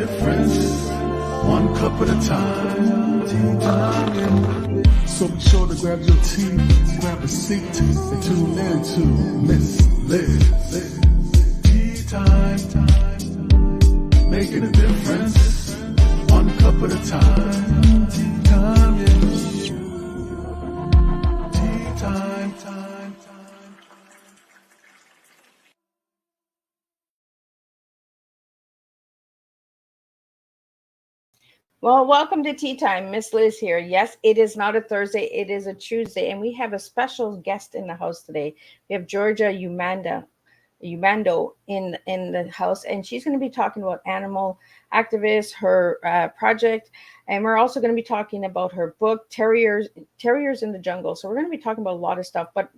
difference, one cup at a time. Tea time. So be sure to grab your tea, grab a seat, and tune in to Miss Liz. Tea time, making a difference, one cup at a time. Tea time, yeah. Tea time. Well, welcome to Tea Time. Miss Liz here. Yes, it is not a Thursday, it is a Tuesday, and we have a special guest in the house today. We have Georja Umano in the house, and she's going to be talking about animal activists, her project, and we're also going to be talking about her book, Terriers in the Jungle. So we're going to be talking about a lot of stuff, but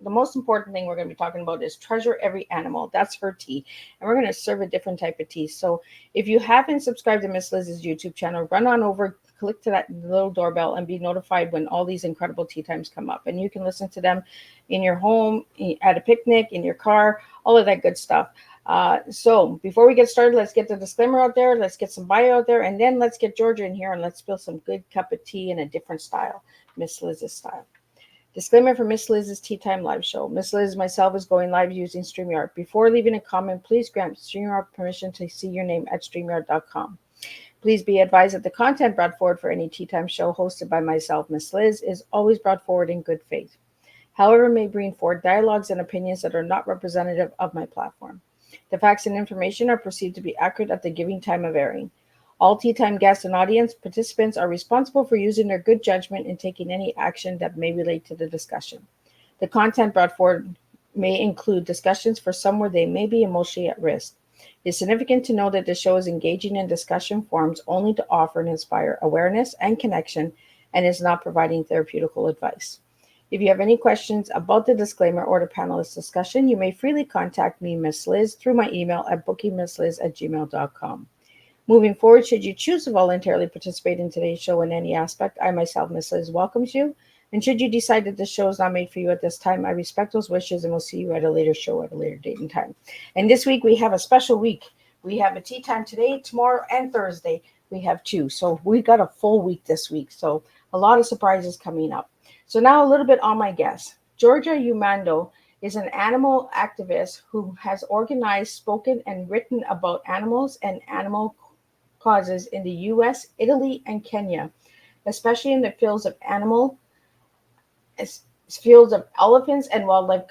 the most important thing we're going to be talking about is treasure every animal. That's her tea. And we're going to serve a different type of tea. So if you haven't subscribed to Miss Liz's YouTube channel, run on over, click to that little doorbell, and be notified when all these incredible tea times come up. And you can listen to them in your home, at a picnic, in your car, all of that good stuff. So before we get started, let's get the disclaimer out there. Let's get some bio out there. And then let's get Georja in here and let's spill some good cup of tea in a different style, Miss Liz's style. Disclaimer for Miss Liz's Tea Time live show. Miss Liz myself is going live using StreamYard. Before leaving a comment, please grant StreamYard permission to see your name at StreamYard.com. Please be advised that the content brought forward for any Tea Time show hosted by myself, Miss Liz, is always brought forward in good faith. However, may bring forward dialogues and opinions that are not representative of my platform. The facts and information are perceived to be accurate at the giving time of airing. All Tea Time guests and audience participants are responsible for using their good judgment in taking any action that may relate to the discussion. The content brought forward may include discussions for some where they may be emotionally at risk. It is significant to know that the show is engaging in discussion forums only to offer and inspire awareness and connection and is not providing therapeutical advice. If you have any questions about the disclaimer or the panelist discussion, you may freely contact me, Miss Liz, through my email at bookingmissliz@gmail.com. Moving forward, should you choose to voluntarily participate in today's show in any aspect, I myself, Miss Liz, welcomes you. And should you decide that this show is not made for you at this time, I respect those wishes and will see you at a later show at a later date and time. And this week, we have a special week. We have a tea time today, tomorrow, and Thursday. We have two. So we got a full week this week. So a lot of surprises coming up. So now a little bit on my guest. Georja Umano is an animal activist who has organized, spoken, and written about animals and animal causes in the U.S., Italy, and Kenya, especially in the fields of elephants and wildlife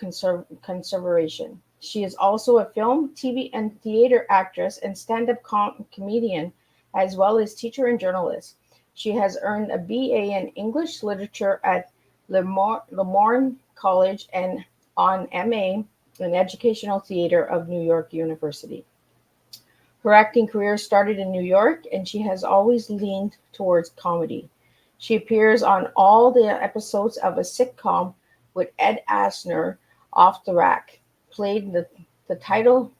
conservation. She is also a film, TV, and theater actress and stand-up comedian, as well as teacher and journalist. She has earned a BA in English Literature at LeMoyne College and an MA in Educational Theater of New York University. Her acting career started in New York, and she has always leaned towards comedy. She appears on all the episodes of a sitcom with Ed Asner, Off the Rack, played the title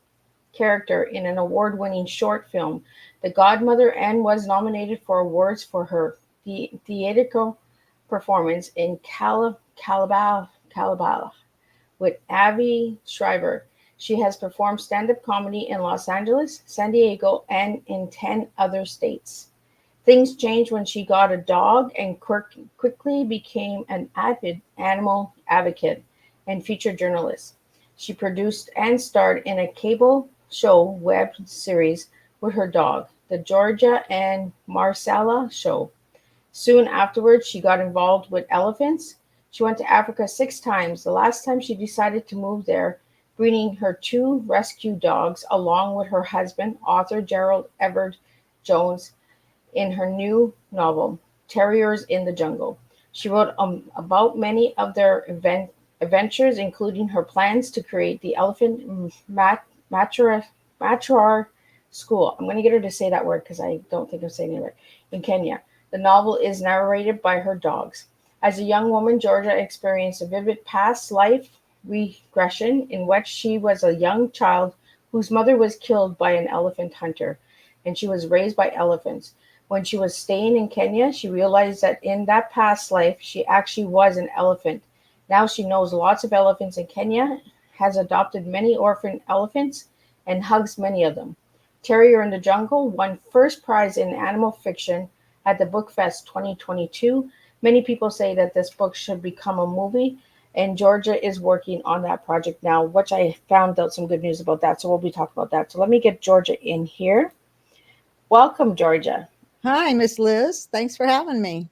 character in an award-winning short film, The Godmother, and was nominated for awards for her theatrical performance in Kaballah with Avery Shriver. She has performed stand-up comedy in Los Angeles, San Diego, and in 10 other states. Things changed when she got a dog and quickly became an avid animal advocate and featured journalist. She produced and starred in a cable show web series with her dog, The Georgia and Marcella Show. Soon afterwards, she got involved with elephants. She went to Africa 6 times. The last time she decided to move there, bringing her 2 rescue dogs along with her husband, author Gerald Everett Jones, in her new novel, Terriers in the Jungle. She wrote about many of their adventures, including her plans to create the Elephant Matriarch School. I'm going to get her to say that word because I don't think I'm saying it right. In Kenya. The novel is narrated by her dogs. As a young woman, Georja experienced a vivid past life regression in which she was a young child whose mother was killed by an elephant hunter, and she was raised by elephants. When she was staying in Kenya, she realized that in that past life, she actually was an elephant. Now she knows lots of elephants in Kenya, has adopted many orphan elephants, and hugs many of them. Terrier in the Jungle won first prize in animal fiction at the Bookfest 2022. Many people say that this book should become a movie, and Georgia is working on that project now, which I found out some good news about that. So we'll be talking about that. So let me get Georgia in here. Welcome, Georgia. Hi, Miss Liz. Thanks for having me.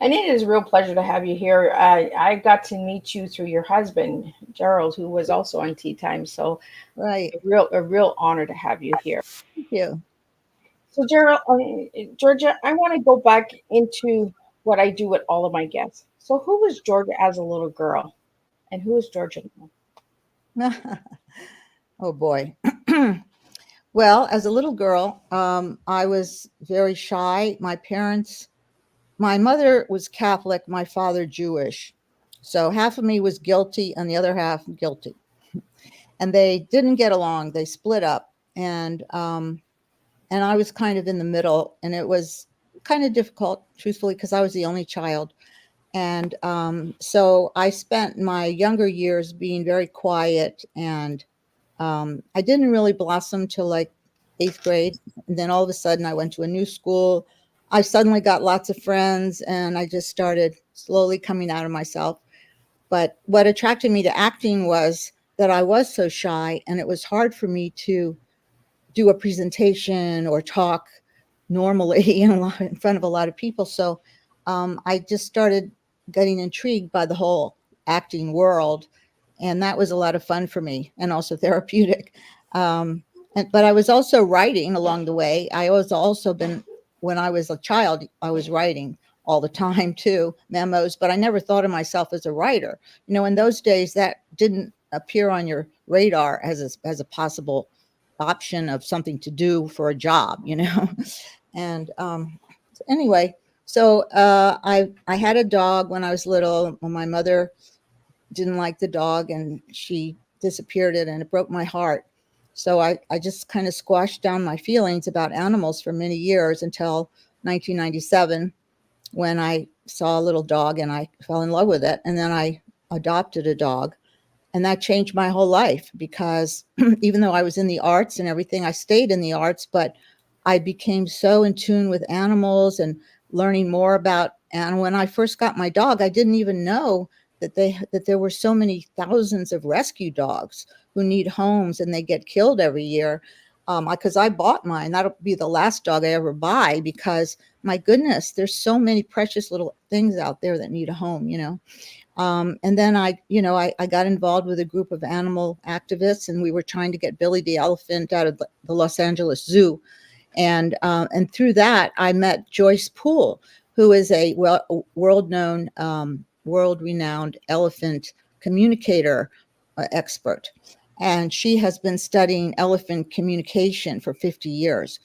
And it is a real pleasure to have you here. I got to meet you through your husband, Gerald, who was also on Tea Time. So Right. a real honor to have you here. Thank you. So, Gerald, Georgia, I want to go back into what I do with all of my guests. So, who was Georgia as a little girl, and who is Georgia now? Oh, boy. Well, as a little girl, I was very shy. My mother was Catholic, my father Jewish. So half of me was guilty and the other half guilty. And they didn't get along. They split up. And I was kind of in the middle. And it was kind of difficult, truthfully, because I was the only child. And so I spent my younger years being very quiet, and I didn't really blossom till like 8th grade. And then all of a sudden I went to a new school. I suddenly got lots of friends, and I just started slowly coming out of myself. But what attracted me to acting was that I was so shy, and it was hard for me to do a presentation or talk normally in front of a lot of people. So I just started getting intrigued by the whole acting world. And that was a lot of fun for me, and also therapeutic. But I was also writing along the way. When I was a child, I was writing all the time too, memos, but I never thought of myself as a writer. In those days, that didn't appear on your radar as a possible option of something to do for a job, And anyway, so I had a dog when I was little. When my mother didn't like the dog, and she disappeared it, and it broke my heart. So I just kind of squashed down my feelings about animals for many years until 1997, when I saw a little dog and I fell in love with it. And then I adopted a dog. And that changed my whole life, because even though I was in the arts and everything, I stayed in the arts, but I became so in tune with animals and learning more about. And when I first got my dog, I didn't even know that there were so many thousands of rescue dogs who need homes, and they get killed every year. Because I bought mine. That'll be the last dog I ever buy, because my goodness, there's so many precious little things out there that need a home, And then I got involved with a group of animal activists, and we were trying to get Billy the elephant out of the Los Angeles Zoo. And through that, I met Joyce Poole, who is a world-renowned elephant communicator expert. And she has been studying elephant communication for 50 years.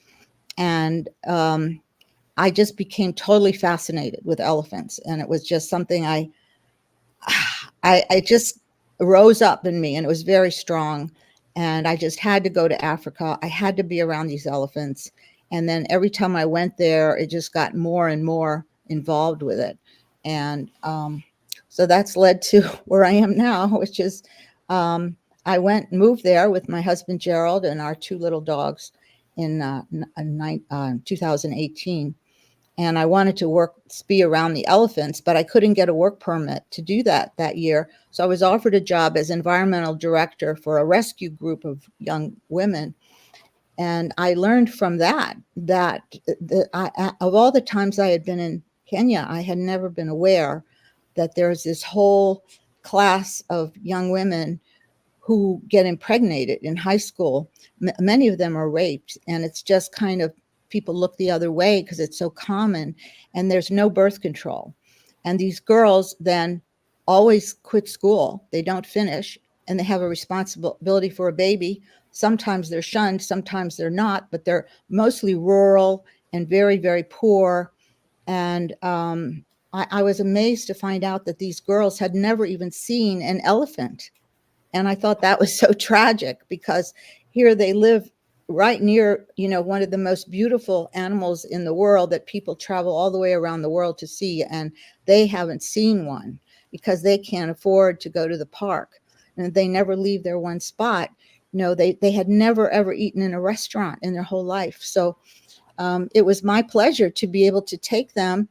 And I just became totally fascinated with elephants. And it was just something I just rose up in me, and it was very strong. And I just had to go to Africa. I had to be around these elephants. And then every time I went there, it just got more and more involved with it. And so that's led to where I am now, which is I moved there with my husband, Gerald, and our 2 little dogs in 2018. And I wanted to be around the elephants, but I couldn't get a work permit to do that year. So I was offered a job as environmental director for a rescue group of young women. And I learned from that of all the times I had been in Kenya, I had never been aware that there's this whole class of young women who get impregnated in high school. Many of them are raped, and it's just kind of, people look the other way because it's so common, and there's no birth control. And these girls then always quit school. They don't finish, and they have a responsibility for a baby. Sometimes they're shunned, sometimes they're not, but they're mostly rural and very, very poor. And I was amazed to find out that these girls had never even seen an elephant. And I thought that was so tragic, because here they live right near, one of the most beautiful animals in the world that people travel all the way around the world to see. And they haven't seen one because they can't afford to go to the park, and they never leave their one spot. They had never, ever eaten in a restaurant in their whole life. So it was my pleasure to be able to take them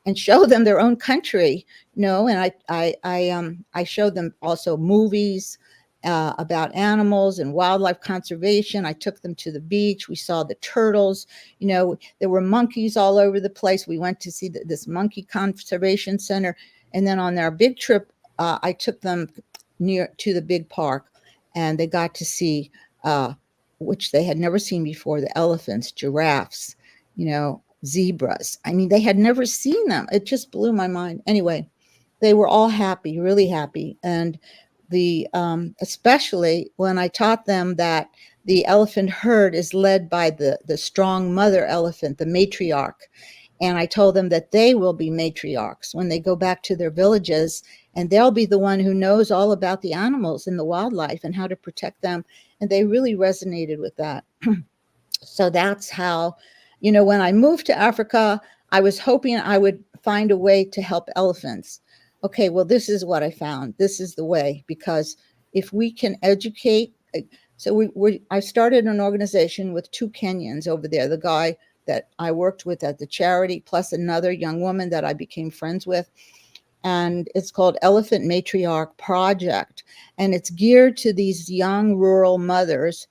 and show them their own country, and I showed them also movies about animals and wildlife conservation. I took them to the beach. We saw the turtles. There were monkeys all over the place. We went to see this monkey conservation center. And then on our big trip, I took them near to the big park, and they got to see, which they had never seen before, the elephants, giraffes, zebras. I mean, they had never seen them. It just blew my mind. Anyway, they were all happy, really happy. And especially when I taught them that the elephant herd is led by the strong mother elephant, the matriarch. And I told them that they will be matriarchs when they go back to their villages, and they'll be the one who knows all about the animals and the wildlife and how to protect them. And they really resonated with that. So that's how, when I moved to Africa, I was hoping I would find a way to help elephants. Okay, well, this is what I found. This is the way, because if we can educate, so I started an organization with 2 Kenyans over there, the guy that I worked with at the charity, plus another young woman that I became friends with. And it's called Elephant Matriarch Project. And it's geared to these young rural mothers.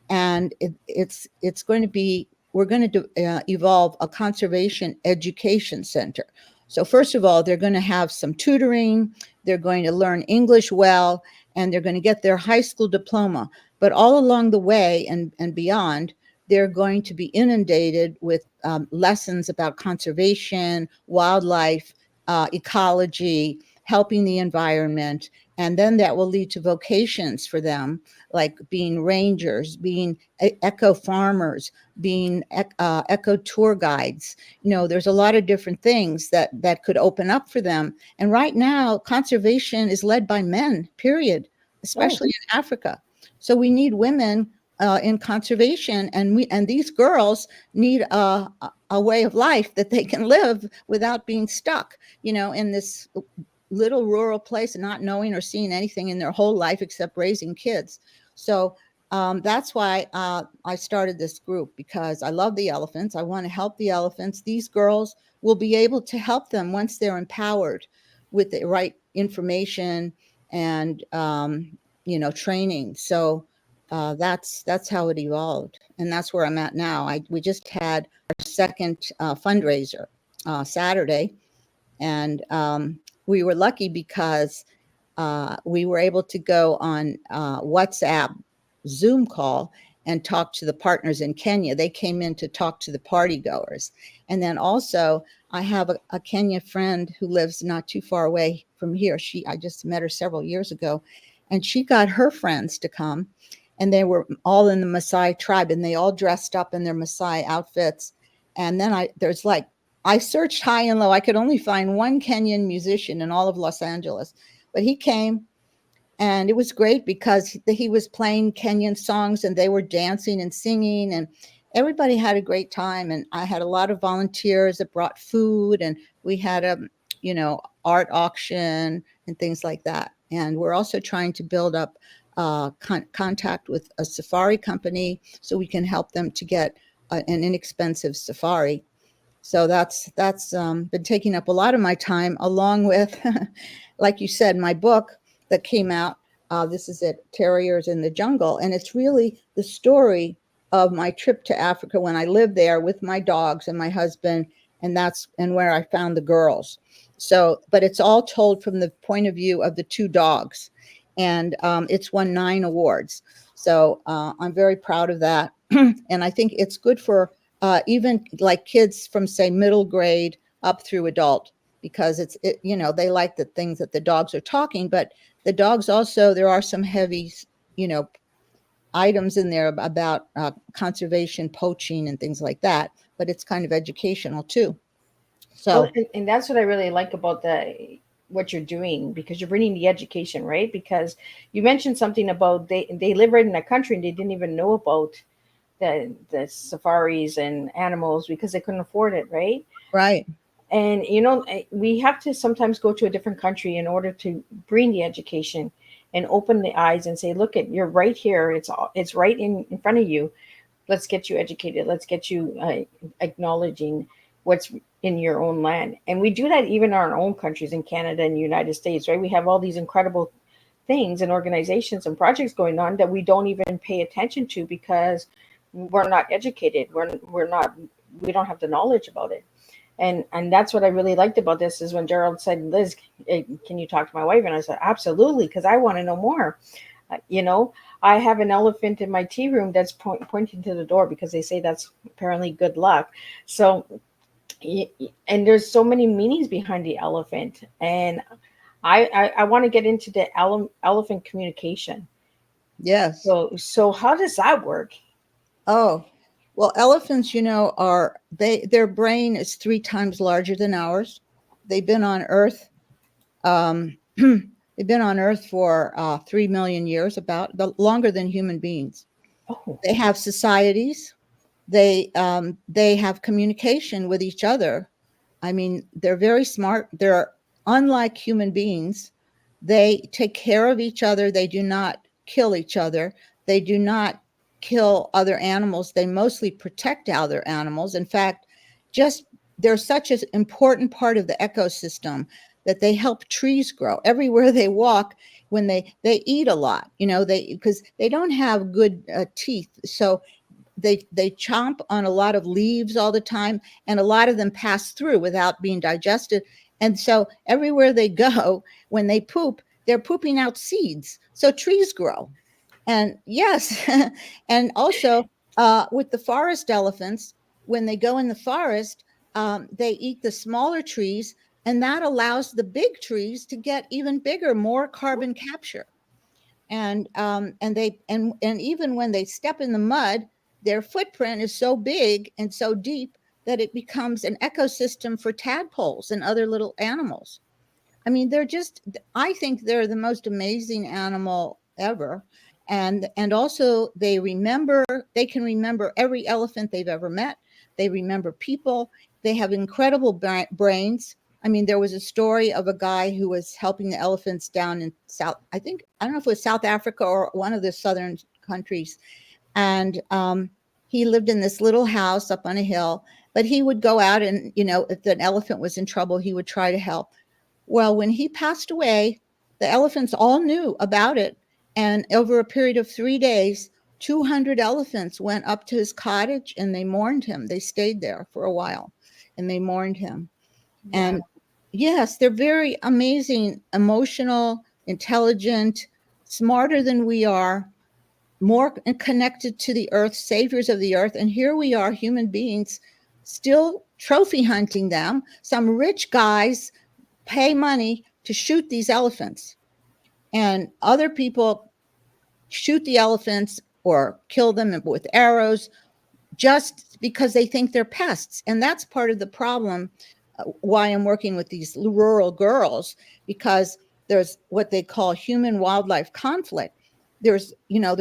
And it's going to be, we're going to evolve a conservation education center. So first of all, they're going to have some tutoring. They're going to learn English well, and they're going to get their high school diploma. But all along the way and beyond, they're going to be inundated with lessons about conservation, wildlife, ecology, helping the environment. And then that will lead to vocations for them, like being rangers, being eco farmers, being eco tour guides. There's a lot of different things that could open up for them. And right now, conservation is led by men, period, especially in Africa. So we need women in conservation, and these girls need a way of life that they can live without being stuck, in this little rural place and not knowing or seeing anything in their whole life except raising kids. So that's why I started this group, because I love the elephants. I want to help the elephants. These girls will be able to help them once they're empowered with the right information and training. So that's how it evolved, and that's where I'm at now. We just had our second fundraiser Saturday, and we were lucky because we were able to go on WhatsApp Zoom call and talk to the partners in Kenya. They came in to talk to the party goers. And then also I have a Kenya friend who lives not too far away from here. I just met her several years ago, and she got her friends to come, and they were all in the Maasai tribe, and they all dressed up in their Maasai outfits. And then I searched high and low. I could only find one Kenyan musician in all of Los Angeles, but he came, and it was great because he was playing Kenyan songs, and they were dancing and singing, and everybody had a great time. And I had a lot of volunteers that brought food, and we had a, art auction and things like that. And we're also trying to build up contact with a safari company so we can help them to get an inexpensive safari. So that's been taking up a lot of my time, along with, like you said, my book that came out. This is it, Terriers in the Jungle. And it's really the story of my trip to Africa when I lived there with my dogs and my husband, and where I found the girls. So, but it's all told from the point of view of the 2 dogs. And it's won 9 awards. So I'm very proud of that. And I think it's good for even like kids from, say, middle grade up through adult, because they like the things that the dogs are talking, but the dogs also, there are some heavy, items in there about conservation, poaching, and things like that, but it's kind of educational too. So, and that's what I really like about what you're doing, because you're bringing the education, right? Because you mentioned something about they live right in that country and they didn't even know about the safaris and animals because they couldn't afford it, right? Right. And we have to sometimes go to a different country in order to bring the education. and open the eyes and say, look, you're right here. It's right in front of you. Let's get you educated. Let's get you acknowledging what's in your own land. And we do that even in our own countries, in Canada and the United States, right? We have all these incredible things and organizations and projects going on that we don't even pay attention to because we're not educated. We don't have the knowledge about it. And that's what I really liked about this is when Gerald said, Liz, can you talk to my wife? And I said, absolutely, because I want to know more. I have an elephant in my tea room that's pointing to the door because they say that's apparently good luck. So, and there's so many meanings behind the elephant. And I want to get into the elephant communication. Yes. So how does that work? Oh, well, elephants, their brain is 3 times larger than ours. They've been on Earth. They've been on Earth for 3 million years, longer than human beings. Oh. They have societies. They have communication with each other. I mean, they're very smart. They're unlike human beings. They take care of each other. They do not kill each other. They do not kill other animals. They mostly protect other animals. In fact, they're such an important part of the ecosystem that they help trees grow. Everywhere they walk, when they eat a lot, because they don't have good teeth. So they chomp on a lot of leaves all the time, and a lot of them pass through without being digested. And so everywhere they go, when they poop, they're pooping out seeds. So trees grow. And yes, and also with the forest elephants, when they go in the forest, they eat the smaller trees, and that allows the big trees to get even bigger, more carbon capture. And even when they step in the mud, their footprint is so big and so deep that it becomes an ecosystem for tadpoles and other little animals. I mean, I think they're the most amazing animal ever. And also they can remember every elephant they've ever met. They remember people. They have incredible brains. I mean, there was a story of a guy who was helping the elephants down in I don't know if it was South Africa or one of the southern countries. And he lived in this little house up on a hill, but he would go out and, if an elephant was in trouble, he would try to help. Well, when he passed away, the elephants all knew about it. And over a period of 3 days, 200 elephants went up to his cottage and they mourned him. They stayed there for a while and they mourned him. Yeah. And yes, they're very amazing, emotional, intelligent, smarter than we are, more connected to the earth, saviors of the earth. And here we are, human beings, still trophy hunting them. Some rich guys pay money to shoot these elephants, and other people shoot the elephants or kill them with arrows just because they think they're pests. And that's part of the problem why I'm working with these rural girls, because there's what they call human wildlife conflict. There's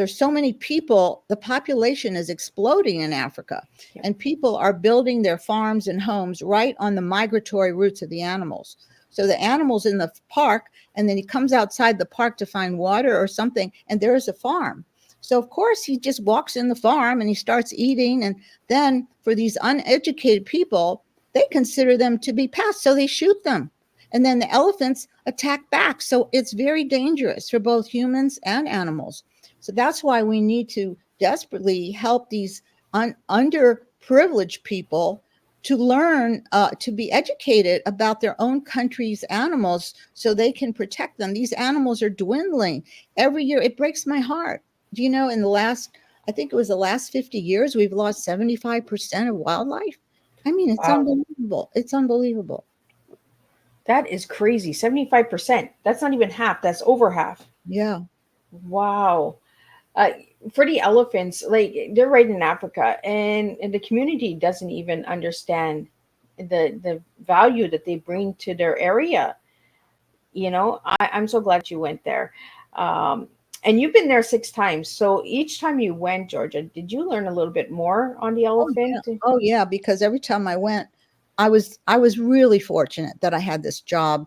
so many people, the population is exploding in Africa, and people are building their farms and homes right on the migratory routes of the animals. So the animal's in the park, and then he comes outside the park to find water or something, and there's a farm. So of course he just walks in the farm and he starts eating. And then for these uneducated people, they consider them to be pests, so they shoot them. And then the elephants attack back. So it's very dangerous for both humans and animals. So that's why we need to desperately help these underprivileged people to learn, to be educated about their own country's animals so they can protect them. These animals are dwindling every year. It breaks my heart. Do you know, in the last 50 years, we've lost 75% of wildlife. I mean, it's unbelievable. It's unbelievable. That is crazy. 75%. That's not even half. That's over half. Yeah. Wow. For the elephants, like, they're right in Africa, and the community doesn't even understand the value that they bring to their area. I'm so glad you went there. And you've been there 6 times. So each time you went, Georgia, did you learn a little bit more on the elephant? Oh yeah, because every time I went, I was really fortunate that I had this job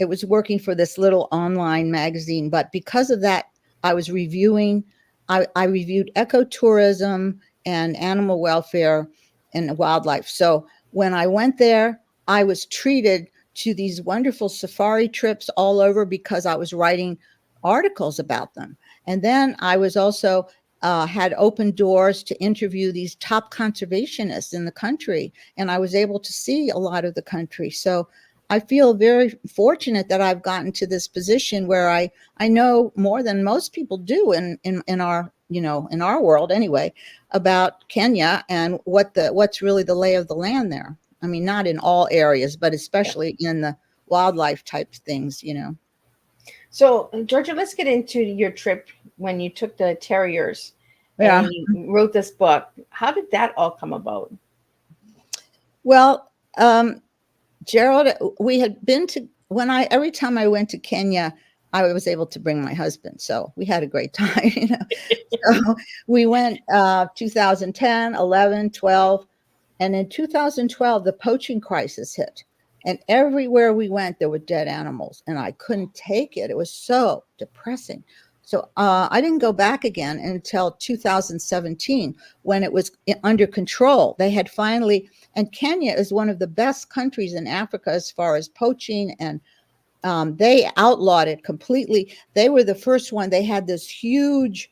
it was working for this little online magazine. But because of that, I was reviewing, I reviewed ecotourism and animal welfare and wildlife. So when I went there, I was treated to these wonderful safari trips all over because I was writing articles about them. And then I was also had open doors to interview these top conservationists in the country. And I was able to see a lot of the country. So I feel very fortunate that I've gotten to this position where I know more than most people do in our, in our world anyway, about Kenya and what's really the lay of the land there. I mean, not in all areas, but especially in the wildlife type things, So, Georgia, let's get into your trip when you took the Terriers Yeah. and you wrote this book. How did that all come about? Well, Gerald, we had been to, every time I went to Kenya, I was able to bring my husband. So we had a great time, So we went 2010, 11, 12. And in 2012, the poaching crisis hit. And everywhere we went, there were dead animals. And I couldn't take it. It was so depressing. So I didn't go back again until 2017 when it was under control. They had finally, and Kenya is one of the best countries in Africa as far as poaching, and they outlawed it completely. They were the first one. They had this huge,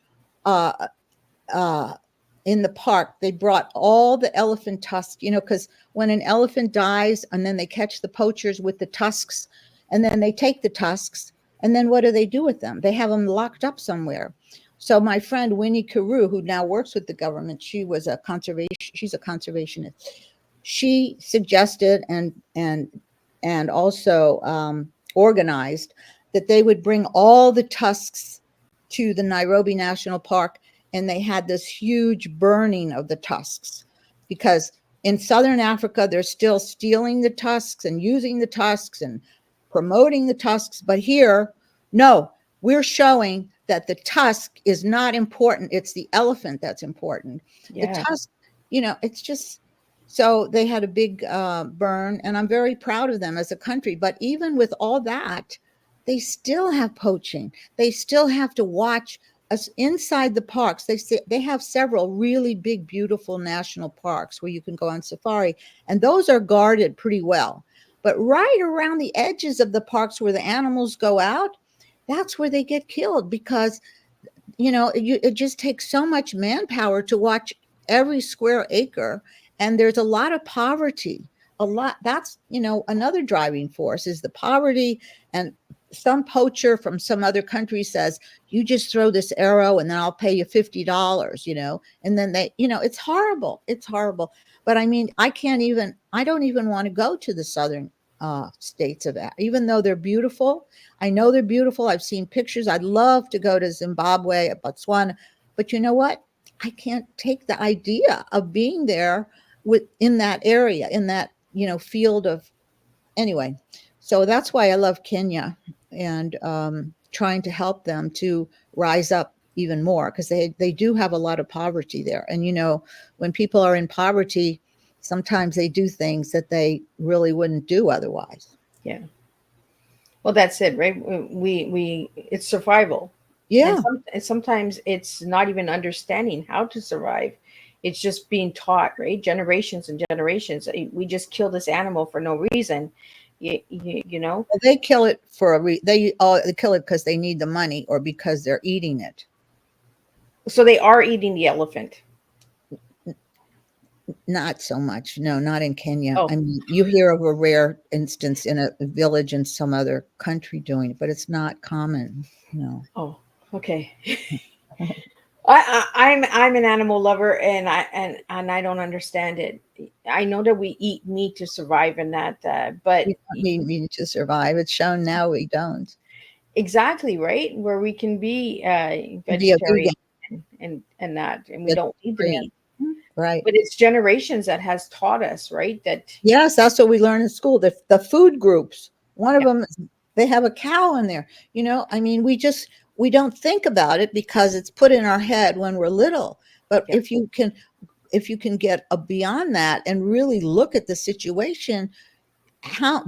in the park, they brought all the elephant tusks, because when an elephant dies and then they catch the poachers with the tusks, and then they take the tusks, and then what do they do with them? They have them locked up somewhere. So my friend Winnie Carew, who now works with the government, she's a conservationist. She suggested and also organized that they would bring all the tusks to the Nairobi National Park, and they had this huge burning of the tusks, because in Southern Africa, they're still stealing the tusks and using the tusks and promoting the tusks. But here, no, we're showing that the tusk is not important. It's the elephant that's important. Yeah. The tusk, it's just, so they had a big burn, and I'm very proud of them as a country. But even with all that, they still have poaching. They still have to watch us inside the parks. They have several really big, beautiful national parks where you can go on safari, and those are guarded pretty well. But right around the edges of the parks where the animals go out, that's where they get killed, because it just takes so much manpower to watch every square acre, and there's a lot of poverty. That's another driving force is the poverty. And some poacher from some other country says, you just throw this arrow and then I'll pay you $50, and then they, it's horrible. It's horrible. But I mean, I don't even want to go to the southern states of that, even though they're beautiful. I know they're beautiful. I've seen pictures. I'd love to go to Zimbabwe, Botswana, but you know what? I can't take the idea of being there in that area, in that, field of, anyway. So that's why I love Kenya, and trying to help them to rise up even more, because they do have a lot of poverty there. And, when people are in poverty, sometimes they do things that they really wouldn't do otherwise. Yeah. Well, that's it, right? It's survival. Yeah. And sometimes it's not even understanding how to survive. It's just being taught, right? Generations and generations. We just kill this animal for no reason. Well, they kill it they kill it because they need the money or because they're eating it. So they are eating the elephant. Not so much. No, not in Kenya. Oh. I mean, you hear of a rare instance in a village in some other country doing it, but it's not common. No. Oh, okay. I'm an animal lover, and I don't understand it. I know that we eat meat to survive, and that, but we don't need meat to survive. It's shown now we don't. Exactly, right? Where we can be vegetarian and that, and we don't need the meat. Right. But it's generations that has taught us, right? That yes, that's what we learn in school. The food groups. One of them, they have a cow in there. I mean, we don't think about it because it's put in our head when we're little. But if you can get beyond that and really look at the situation, how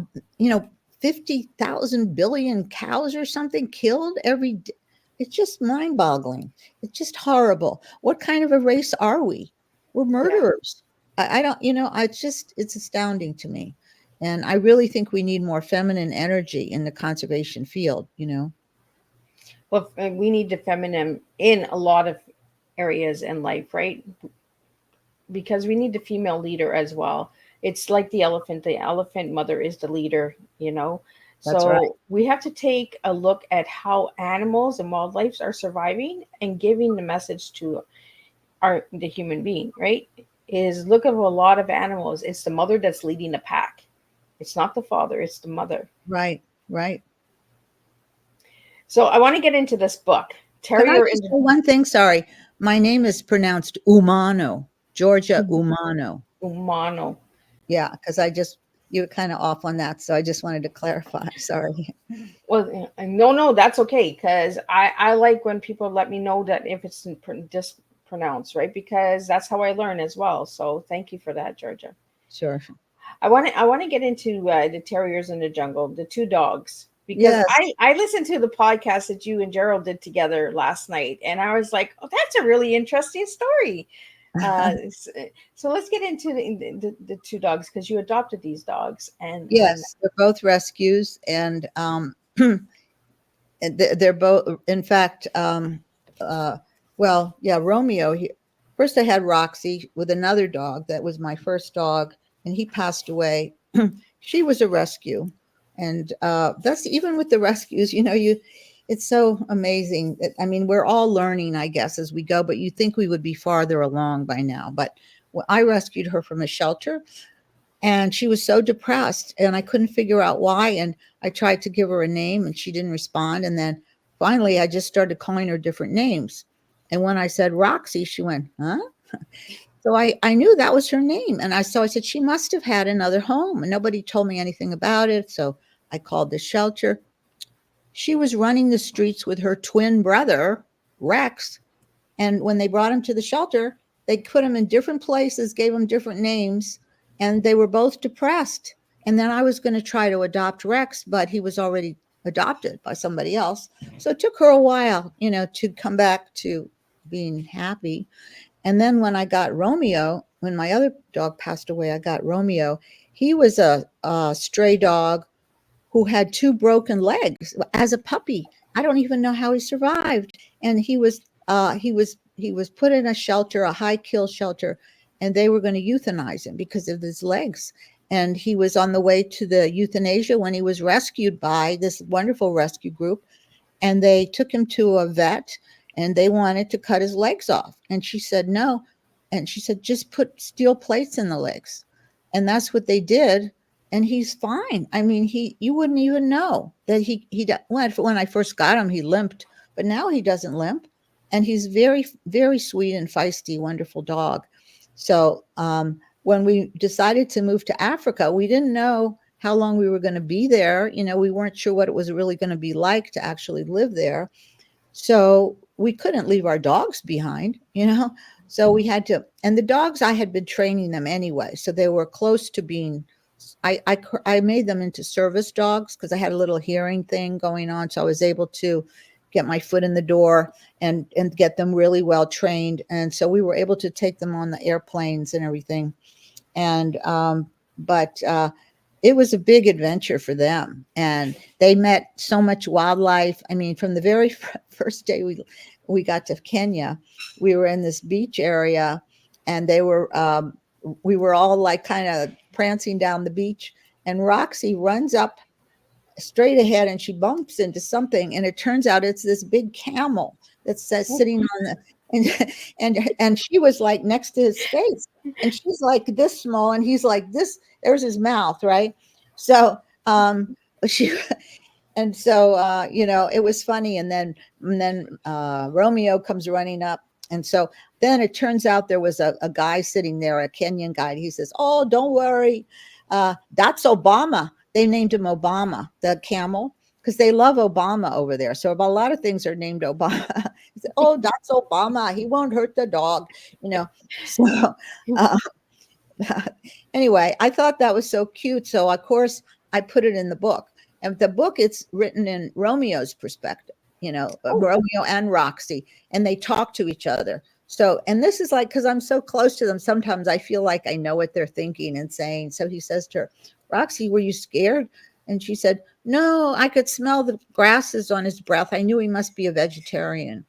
50,000 billion cows or something killed every day. It's just mind-boggling. It's just horrible. What kind of a race are we? We're murderers. I don't, it's astounding to me. And I really think we need more feminine energy in the conservation field, Well, we need the feminine in a lot of areas in life, right? Because we need the female leader as well. It's like the elephant. The elephant mother is the leader, That's right. So we have to take a look at how animals and wildlife are surviving and giving the message to the human being, right? Is look at a lot of animals. It's the mother that's leading the pack. It's not the father, it's the mother. Right, right. So I want to get into this book. Can I just say one thing? Sorry. My name is pronounced Umano, Georja Umano. Umano. Yeah, because you were kind of off on that. So I just wanted to clarify. Sorry. Well, no, that's okay. Because I like when people let me know that if it's mispronounced, right? Because that's how I learn as well. So thank you for that, Georgia. Sure. I want to get into the Terriers in the Jungle, the two dogs. Because Yes. I listened to the podcast that you and Gerald did together last night, and I was like, "Oh, that's a really interesting story." So let's get into the two dogs, because you adopted these dogs, and Yes, they're both rescues, and they're both. In fact, Romeo. First, I had Roxy with another dog that was my first dog, and he passed away. She was a rescue. And that's even with the rescues, it's so amazing. I mean, we're all learning, I guess, as we go, but you think we would be farther along by now. But I rescued her from a shelter, and she was so depressed, and I couldn't figure out why. And I tried to give her a name, and she didn't respond. And then finally, I just started calling her different names. And when I said Roxy, she went, huh? So I knew that was her name. And I said, she must have had another home. And nobody told me anything about it. So I called the shelter. She was running the streets with her twin brother, Rex. And when they brought him to the shelter, they put him in different places, gave him different names, and they were both depressed. And then I was going to try to adopt Rex, but he was already adopted by somebody else. So it took her a while, to come back to being happy. And then when I got Romeo, when my other dog passed away, I got Romeo. He was a stray dog who had 2 broken legs as a puppy. I don't even know how he survived. And he was put in a shelter, a high kill shelter, and they were going to euthanize him because of his legs. And he was on the way to the euthanasia when he was rescued by this wonderful rescue group. And they took him to a vet, and they wanted to cut his legs off. And she said, no. And she said, just put steel plates in the legs. And that's what they did. And he's fine. I mean, you wouldn't even know that when I first got him, he limped, but now he doesn't limp. And he's very, very sweet and feisty, wonderful dog. So when we decided to move to Africa, we didn't know how long we were going to be there. We weren't sure what it was really going to be like to actually live there. So we couldn't leave our dogs behind, so we had to, and the dogs, I had been training them anyway. So they were close to being, I made them into service dogs because I had a little hearing thing going on. So I was able to get my foot in the door and get them really well trained. And so we were able to take them on the airplanes and everything. And, but it was a big adventure for them, and they met so much wildlife. I mean, from the very first day we got to Kenya, we were in this beach area, and we were all like kind of prancing down the beach, and Roxy runs up straight ahead, and she bumps into something, and it turns out it's this big camel that's sitting on the, and she was like next to his face, and she's like this small, and he's like this. There's his mouth, right? So it was funny. And then Romeo comes running up, and so then it turns out there was a guy sitting there, a Kenyan guy. He says, "Oh, don't worry, that's Obama." They named him Obama, the camel, because they love Obama over there. So a lot of things are named Obama. He said, "Oh, that's Obama. He won't hurt the dog," So anyway, I thought that was so cute. So of course I put it in the book. And the book, it's written in Romeo's perspective, Romeo and Roxy, and they talk to each other. So, and this is like, because I'm so close to them, sometimes I feel like I know what they're thinking and saying. So he says to her, Roxy, were you scared? And she said, no, I could smell the grasses on his breath. I knew he must be a vegetarian.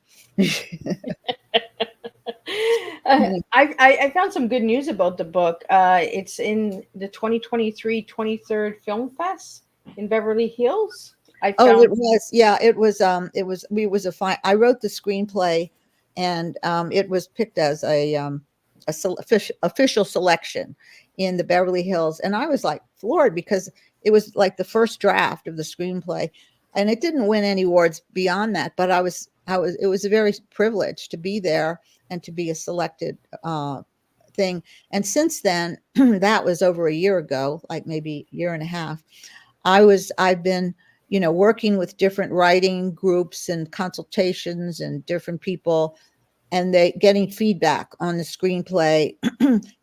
I found some good news about the book. It's in the 2023 23rd Film Fest in Beverly Hills. It was a fine. I wrote the screenplay, and it was picked as official selection in the Beverly Hills, and I was like floored because it was like the first draft of the screenplay, and it didn't win any awards beyond that. But it was a very privilege to be there and to be a selected thing. And since then, that was over a year ago, like maybe a year and a half. I've been working with different writing groups and consultations and different people, and they getting feedback on the screenplay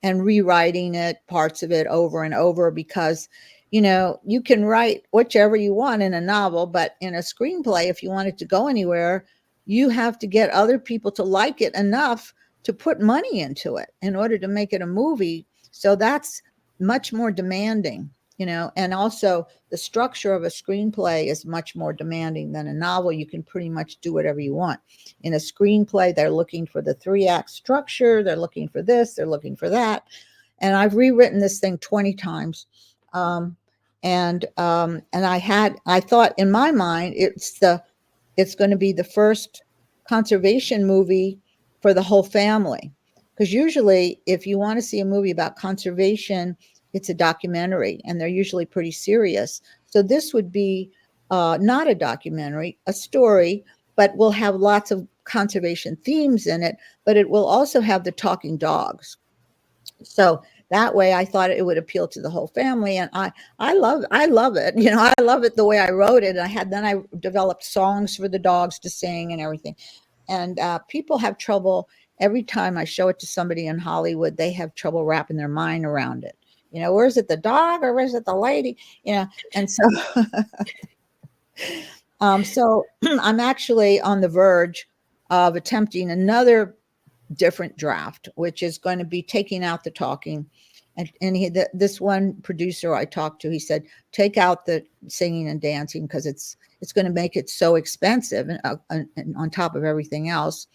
and rewriting it, parts of it over and over, because, you can write whichever you want in a novel, but in a screenplay, if you want it to go anywhere, you have to get other people to like it enough to put money into it in order to make it a movie. So that's much more demanding. And also the structure of a screenplay is much more demanding than a novel. You can pretty much do whatever you want. In a screenplay, they're looking for the 3-act structure. They're looking for this, they're looking for that. And I've rewritten this thing 20 times. And I thought in my mind, it's going to be the first conservation movie for the whole family. Because usually if you want to see a movie about conservation, it's a documentary, and they're usually pretty serious. So this would be not a documentary, a story, but will have lots of conservation themes in it, but it will also have the talking dogs. So that way I thought it would appeal to the whole family. And I love it. I love it the way I wrote it. Then I developed songs for the dogs to sing and everything. And people have trouble every time I show it to somebody in Hollywood. They have trouble wrapping their mind around it. Where is it the dog or where's it the lady? And so, so I'm actually on the verge of attempting another different draft, which is going to be taking out the talking. And this one producer I talked to, he said, take out the singing and dancing because it's going to make it so expensive and on top of everything else.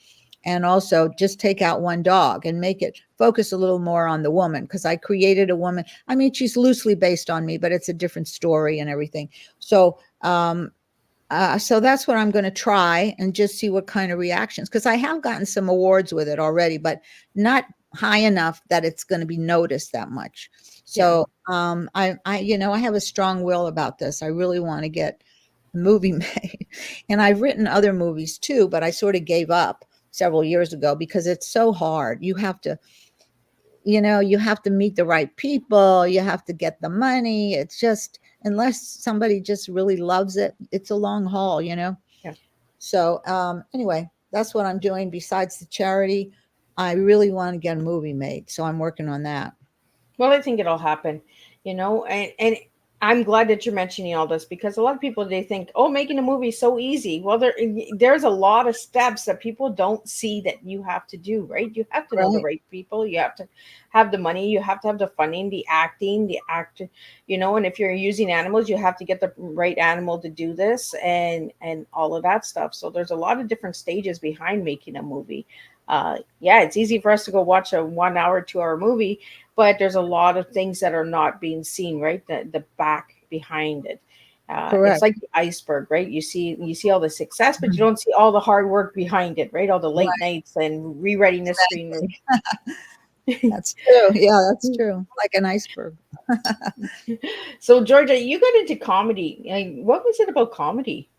And also just take out one dog and make it focus a little more on the woman, because I created a woman. I mean, she's loosely based on me, but it's a different story and everything. So, so that's what I'm going to try and just see what kind of reactions, because I have gotten some awards with it already, but not high enough that it's going to be noticed that much. So, I have a strong will about this. I really want to get a movie made, and I've written other movies too, but I sort of gave up several years ago because it's so hard. You have to meet the right people. You have to get the money. It's just, unless somebody just really loves it, it's a long haul, Yeah. So anyway, that's what I'm doing. Besides the charity, I really want to get a movie made. So I'm working on that. Well, I think it'll happen, and I'm glad that you're mentioning all this, because a lot of people, they think, oh, making a movie is so easy. Well, there's a lot of steps that people don't see that you have to do, right? You have to know the right people. You have to have the money. You have to have the funding, the acting, the actor, and if you're using animals, you have to get the right animal to do this and all of that stuff. So there's a lot of different stages behind making a movie. It's easy for us to go watch a 1 hour, 2 hour movie, but there's a lot of things that are not being seen, right? The back behind it. It's like the iceberg, right? You see all the success, but you don't see all the hard work behind it, right? All the late nights and rewriting the screen. That's true. Yeah, that's true. Like an iceberg. So, Georgia, you got into comedy. What was it about comedy?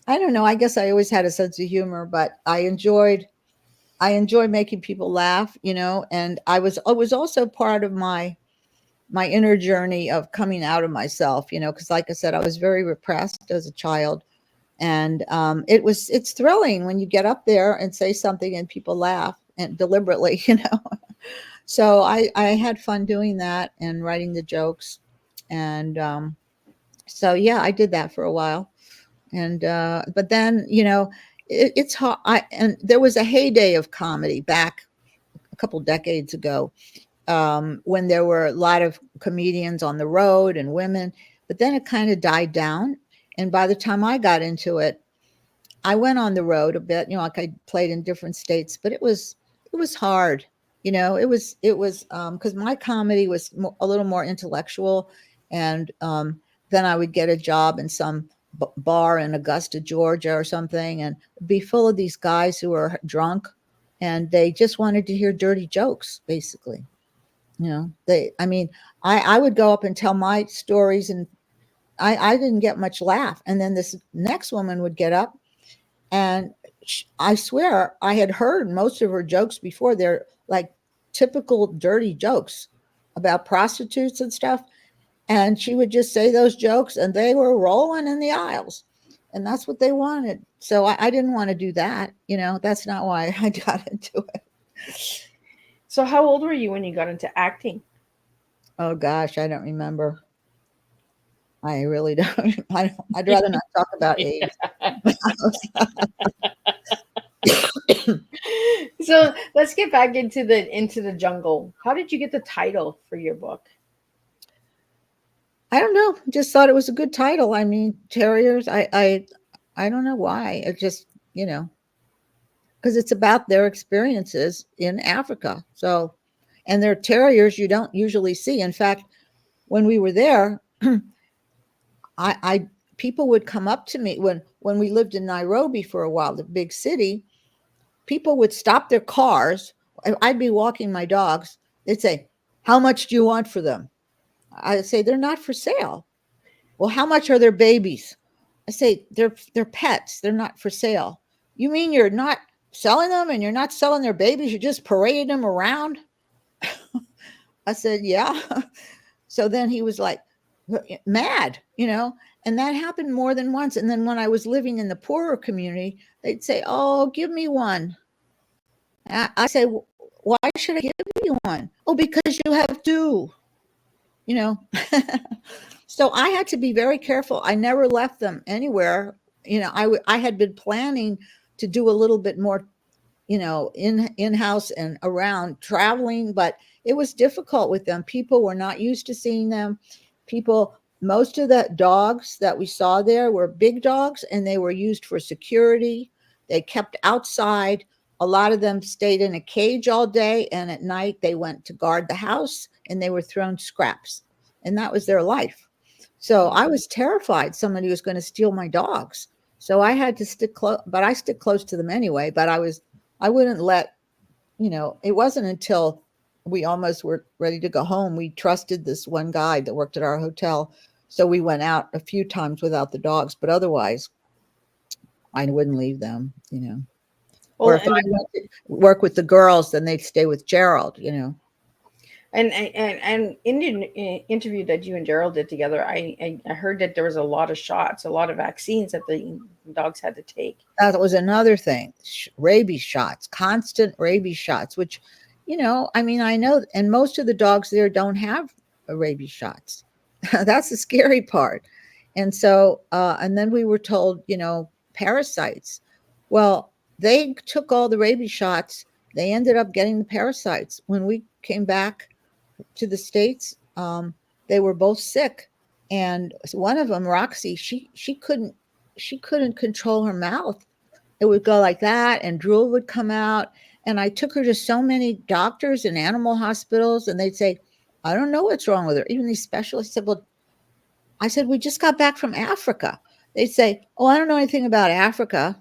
I don't know. I guess I always had a sense of humor, but I enjoy making people laugh, and I was also part of my inner journey of coming out of myself, because like I said, I was very repressed as a child. And it's thrilling when you get up there and say something and people laugh, and deliberately, So I had fun doing that and writing the jokes. And So yeah, I did that for a while. And but then, you know, it's hard. And there was a heyday of comedy back a couple decades ago, when there were a lot of comedians on the road and women, but then it kind of died down. And by the time I got into it, I went on the road a bit, you know, like I played in different states, but it was hard. You know, it was because my comedy was a little more intellectual, and then I would get a job in some bar in Augusta, Georgia, or something, and be full of these guys who were drunk, and they just wanted to hear dirty jokes, basically. You know, I mean, I would go up and tell my stories, and I didn't get much laugh, and then this next woman would get up, and I swear I had heard most of her jokes before. They're like typical dirty jokes about prostitutes and stuff. And she would just say those jokes, and they were rolling in the aisles. And that's what they wanted. So I didn't want to do that. You know, that's not why I got into it. So how old were you when you got into acting? Oh, gosh, I don't remember. I really don't. I'd rather not talk about age. So let's get back into the jungle. How did you get the title for your book? I don't know. Just thought it was a good title. I mean, Terriers. I don't know why. It just, you know, because it's about their experiences in Africa. So, and they're terriers you don't usually see. In fact, when we were there, I people would come up to me when we lived in Nairobi for a while, the big city. People would stop their cars. I'd be walking my dogs. They'd say, "How much do you want for them?" I'd say, "They're not for sale." "Well, how much are their babies?" I say, they're pets. They're not for sale." "You mean you're not selling them, and you're not selling their babies? You're just parading them around?" I said, "Yeah." So then he was like mad, you know, and that happened more than once. And then when I was living in the poorer community, they'd say, "Oh, give me one." I say, "Why should I give you one?" "Oh, because you have two." You know. So I had to be very careful. I never left them anywhere. You know, I had been planning to do a little bit more, you know, in-house and around traveling, but it was difficult with them. People were not used to seeing them. Most of the dogs that we saw there were big dogs, and they were used for security. They kept outside. A lot of them stayed in a cage all day, and at night they went to guard the house, and they were thrown scraps, and that was their life. So I was terrified somebody was going to steal my dogs. So I had to stick close, but I stick close to them anyway. But I wouldn't let, you know, it wasn't until we almost were ready to go home. We trusted this one guy that worked at our hotel. So we went out a few times without the dogs, but otherwise I wouldn't leave them, you know. Or Well, if I went to work with the girls, then they'd stay with Gerald, you know. and in the interview that you and Gerald did together, I heard that there was a lot of shots, a lot of vaccines that the dogs had to take. That was another thing. Rabies shots, constant rabies shots, which, you know, I mean, I know, and most of the dogs there don't have rabies shots. That's the scary part. And so, and then we were told, you know, parasites. Well, they took all the rabies shots. They ended up getting the parasites. When we came back to the States, they were both sick. And one of them, Roxy, she couldn't control her mouth. It would go like that, and drool would come out. And I took her to so many doctors and animal hospitals, and they'd say, "I don't know what's wrong with her." Even these specialists said, "Well," I said, "we just got back from Africa." They'd say, "Oh, I don't know anything about Africa."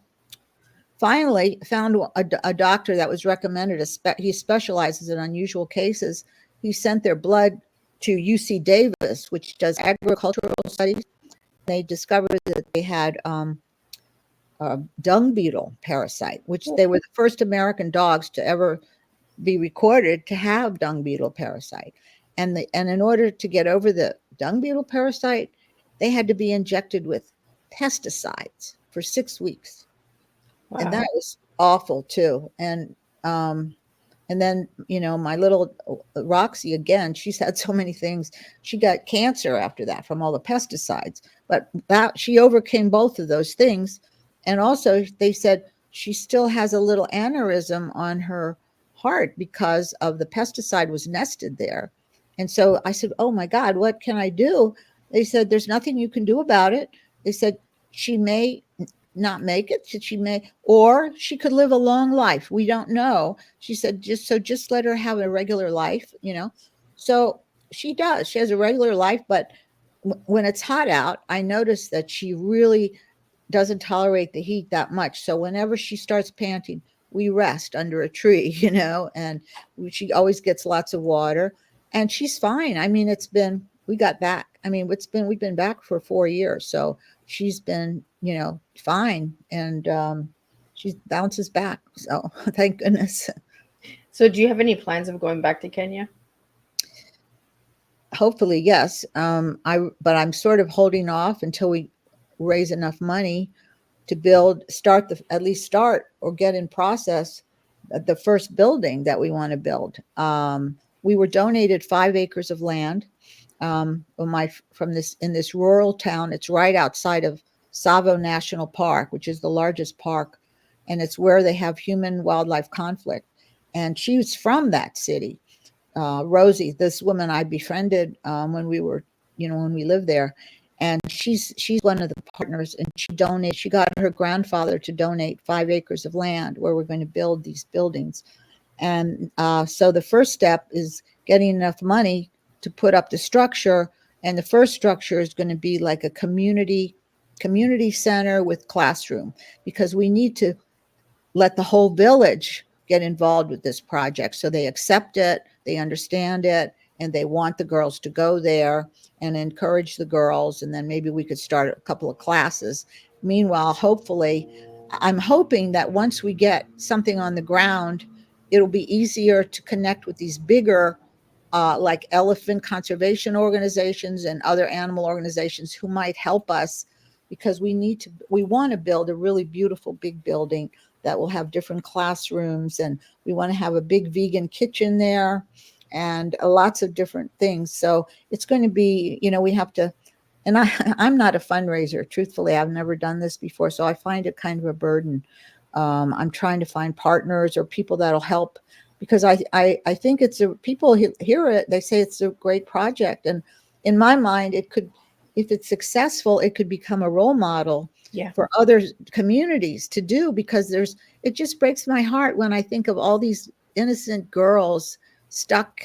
Finally, found a doctor that was recommended. He specializes in unusual cases. He sent their blood to UC Davis, which does agricultural studies. They discovered that they had dung beetle parasite, which they were the first American dogs to ever be recorded to have dung beetle parasite. And in order to get over the dung beetle parasite, they had to be injected with pesticides for 6 weeks. Wow. And that was awful too. And And then, my little Roxy, again, she's had so many things. She got cancer after that from all the pesticides, but that she overcame both of those things. And also they said she still has a little aneurysm on her heart because of the pesticide was nested there. And so I said, oh my God, what can I do? They said, there's nothing you can do about it. They said, she may not make it. She may, or she could live a long life. We don't know. She said, just let her have a regular life, So she does. She has a regular life, but when it's hot out, I noticed that she really doesn't tolerate the heat that much. So whenever she starts panting, we rest under a tree, and she always gets lots of water, and she's fine. I mean, we got back. I mean, we've been back for 4 years. So she's been, fine. And she bounces back. So thank goodness. So do you have any plans of going back to Kenya? Hopefully, yes. But I'm sort of holding off until we raise enough money to at least start or get in process the first building that we want to build. We were donated 5 acres of land in this rural town. It's right outside of Tsavo National Park, which is the largest park, and it's where they have human-wildlife conflict. And she's from that city. Rosie, this woman I befriended when we lived there, and she's one of the partners, and she got her grandfather to donate 5 acres of land where we're going to build these buildings. And so the first step is getting enough money to put up the structure, and the first structure is going to be like a community center with classroom, because we need to let the whole village get involved with this project so they accept it, they understand it, and they want the girls to go there and encourage the girls. And then maybe we could start a couple of classes. Meanwhile, I'm hoping that once we get something on the ground, it'll be easier to connect with these bigger like elephant conservation organizations and other animal organizations who might help us, because we want to build a really beautiful big building that will have different classrooms, and we want to have a big vegan kitchen there and lots of different things. So it's going to be, we have to, and I'm not a fundraiser. Truthfully, I've never done this before, so I find it kind of a burden. I'm trying to find partners or people that'll help, because I think people hear it, they say it's a great project. And in my mind, if it's successful, it could become a role model for other communities to do, because it just breaks my heart when I think of all these innocent girls stuck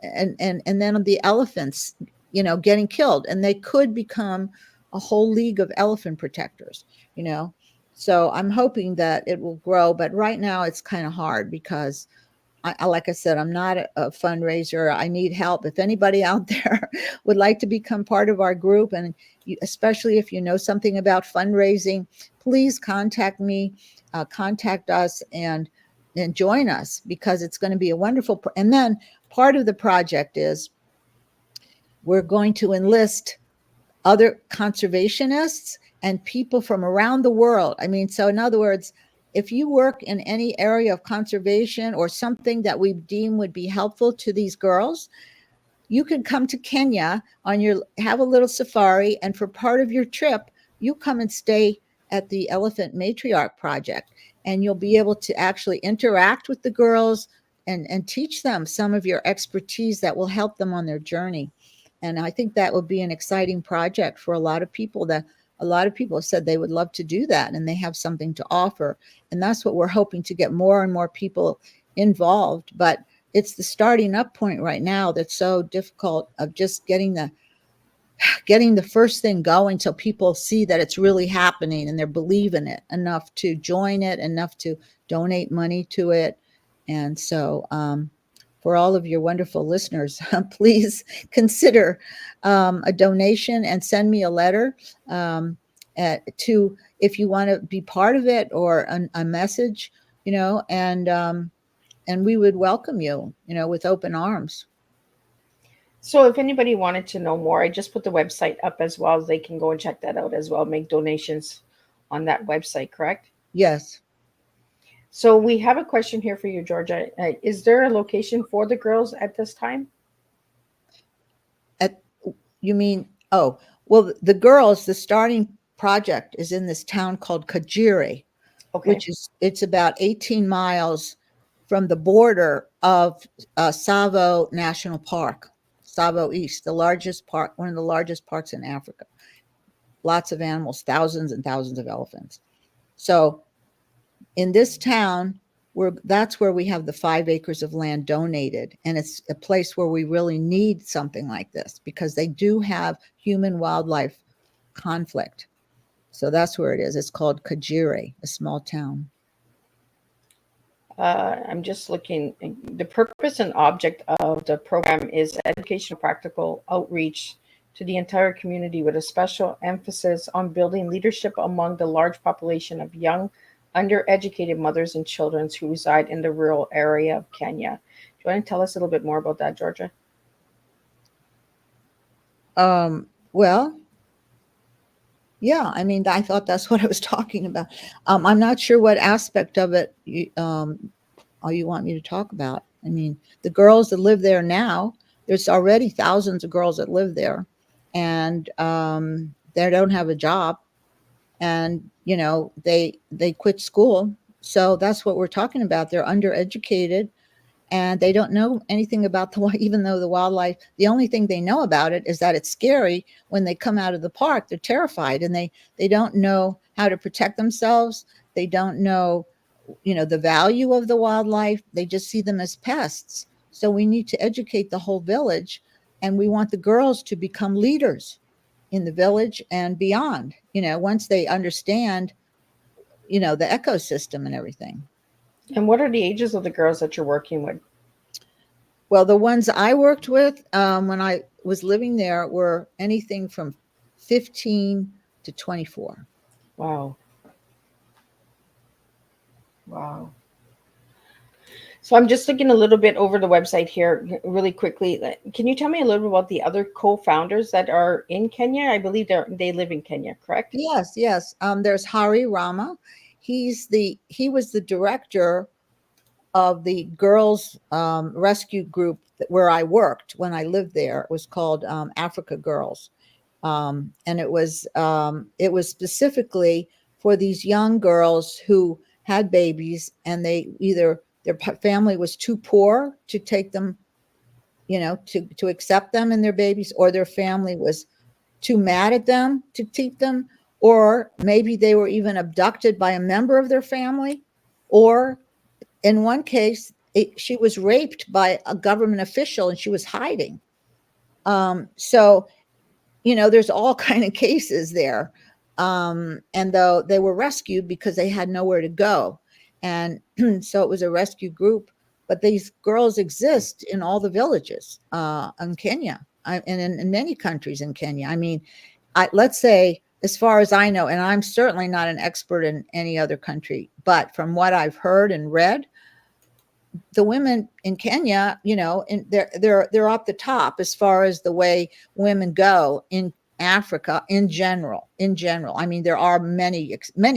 and then the elephants, getting killed, and they could become a whole league of elephant protectors, So I'm hoping that it will grow, but right now it's kind of hard because like I said, I'm not a fundraiser. I need help. If anybody out there would like to become part of our group, and especially if you know something about fundraising, please contact me, contact us, and join us, because it's going to be a wonderful. And then part of the project is we're going to enlist other conservationists and people from around the world. I mean, so in other words, if you work in any area of conservation or something that we deem would be helpful to these girls, you can come to Kenya have a little safari, and for part of your trip, you come and stay at the Elephant Matriarch Project, and you'll be able to actually interact with the girls and teach them some of your expertise that will help them on their journey. And I think that would be an exciting project for a lot of people. A lot of people have said they would love to do that, and they have something to offer. And that's what we're hoping to get more and more people involved. But it's the starting up point right now that's so difficult, of just getting the first thing going so people see that it's really happening and they're believing it enough to join it, enough to donate money to it. And so for all of your wonderful listeners, please consider a donation and send me a letter to, if you want to be part of it, or a message, and we would welcome you, with open arms. So if anybody wanted to know more, I just put the website up as well. They can go and check that out as well, make donations on that website, correct? Yes. So we have a question here for you, Georgia. Is there a location for the girls at this time? You mean, oh, well, the girls, the starting project is in this town called Kajiri, Okay. it's about 18 miles from the border of Tsavo National Park, Tsavo East, the largest park, one of the largest parks in Africa. Lots of animals, thousands and thousands of elephants. So in this town, that's where we have the 5 acres of land donated. And it's a place where we really need something like this because they do have human wildlife conflict. So that's where it is. It's called Kajiri, a small town. I'm just looking. The purpose and object of the program is educational practical outreach to the entire community with a special emphasis on building leadership among the large population of young, undereducated mothers and children who reside in the rural area of Kenya. Do you want to tell us a little bit more about that, Georgia? Well, yeah, I mean, I thought that's what I was talking about. I'm not sure what aspect of it you want me to talk about. I mean, the girls that live there now, there's already thousands of girls that live there, and they don't have a job, and they quit school. So that's what we're talking about. They're undereducated, and they don't know anything about even though the wildlife, the only thing they know about it is that it's scary. When they come out of the park, they're terrified, and they don't know how to protect themselves. They don't know, the value of the wildlife. They just see them as pests. So we need to educate the whole village, and we want the girls to become leaders in the village and beyond, once they understand, the ecosystem and everything. And what are the ages of the girls that you're working with? Well, the ones I worked with when I was living there were anything from 15 to 24. Wow. Wow. So I'm just looking a little bit over the website here really quickly. Can you tell me a little bit about the other co-founders that are in Kenya? I believe they live in Kenya, correct? Yes. There's Hari Rama. He was the director of the girls rescue group where I worked when I lived there. It was called Africa Girls, and it was specifically for these young girls who had babies, and their family was too poor to take them, to accept them and their babies, or their family was too mad at them to keep them, or maybe they were even abducted by a member of their family, or in one case, she was raped by a government official and she was hiding. So, there's all kind of cases there. And though they were rescued because they had nowhere to go. And so it was a rescue group. But these girls exist in all the villages in Kenya and in many countries in Kenya. I mean, let's say, as far as I know, and I'm certainly not an expert in any other country, but from what I've heard and read, the women in Kenya, they're up the top as far as the way women go in Africa in general. I mean, there are many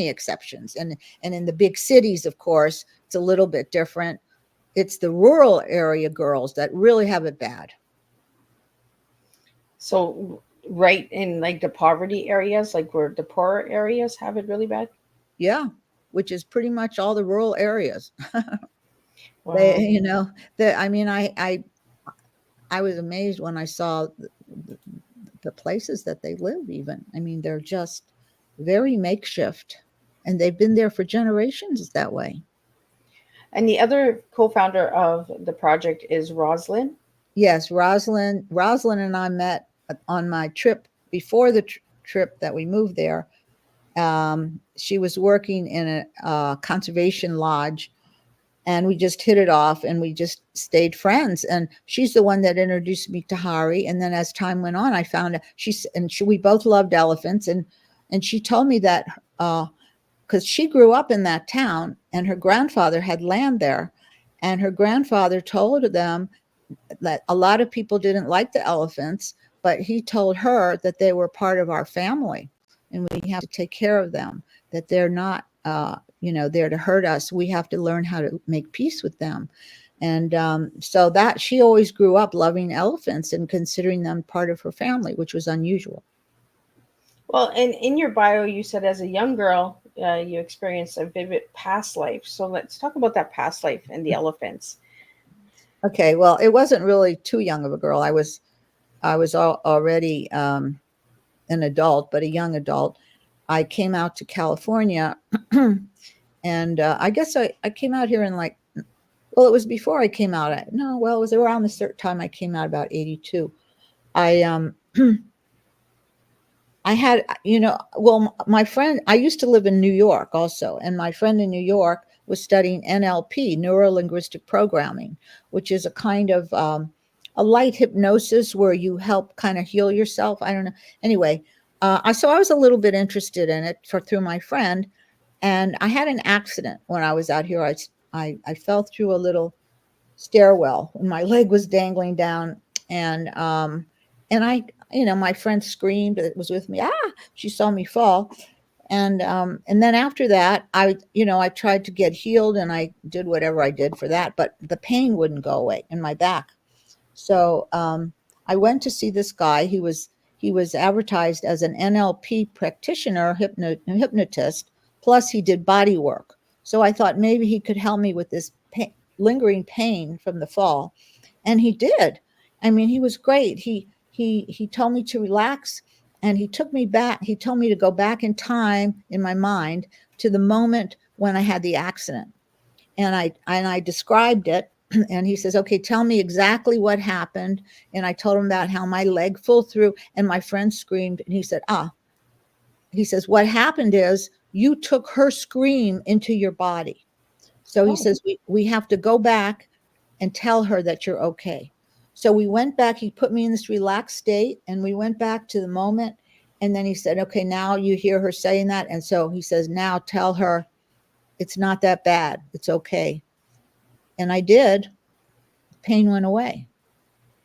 exceptions, and in the big cities, of course, it's a little bit different. It's the rural area girls that really have it bad. So right in like the poverty areas, like where the poorer areas have it really bad? Yeah, which is pretty much all the rural areas. Wow. I mean, I was amazed when I saw the places that they live even. I mean, they're just very makeshift, and they've been there for generations that way. And the other co-founder of the project is Rosalind. Yes, Rosalind and I met on my trip before the trip that we moved there. She was working in a conservation lodge, and we just hit it off, and we just stayed friends. And she's the one that introduced me to Hari. And then as time went on, I found out we both loved elephants. And she told me that because she grew up in that town, and her grandfather had land there, and her grandfather told them that a lot of people didn't like the elephants, but he told her that they were part of our family, and we have to take care of them, that they're not there to hurt us. We have to learn how to make peace with them. And so that she always grew up loving elephants and considering them part of her family, which was unusual. Well, and in your bio, you said as a young girl, you experienced a vivid past life. So let's talk about that past life and the elephants. Okay, well, it wasn't really too young of a girl. I was already an adult, but a young adult. I came out to California, and I guess I came out here in well, it was before I came out. It was around the certain time I came out, about 82. I had, my friend, I used to live in New York also, and my friend in New York was studying NLP, neuro-linguistic programming, which is a kind of a light hypnosis where you help kind of heal yourself. I don't know. Anyway, so I was a little bit interested in it through my friend, and I had an accident when I was out here. I fell through a little stairwell and my leg was dangling down, and I, my friend screamed that was with me. She saw me fall. And then after that, I tried to get healed, and I did whatever I did for that, but the pain wouldn't go away in my back. So I went to see this guy. He was advertised as an NLP practitioner, hypnotist, plus he did body work. So I thought maybe he could help me with this lingering pain from the fall. And he did. I mean, he was great. He told me to relax, and he took me back. He told me to go back in time in my mind to the moment when I had the accident. And I described it, and he says, okay, tell me exactly what happened. And I told him about how my leg fell through, and my friend screamed, and he said, he says, what happened is you took her scream into your body. So he says, we have to go back and tell her that you're okay. So we went back. He put me in this relaxed state, and we went back to the moment. And then he said, okay, now you hear her saying that. And so he says, now tell her it's not that bad. It's okay. And I did. Pain went away.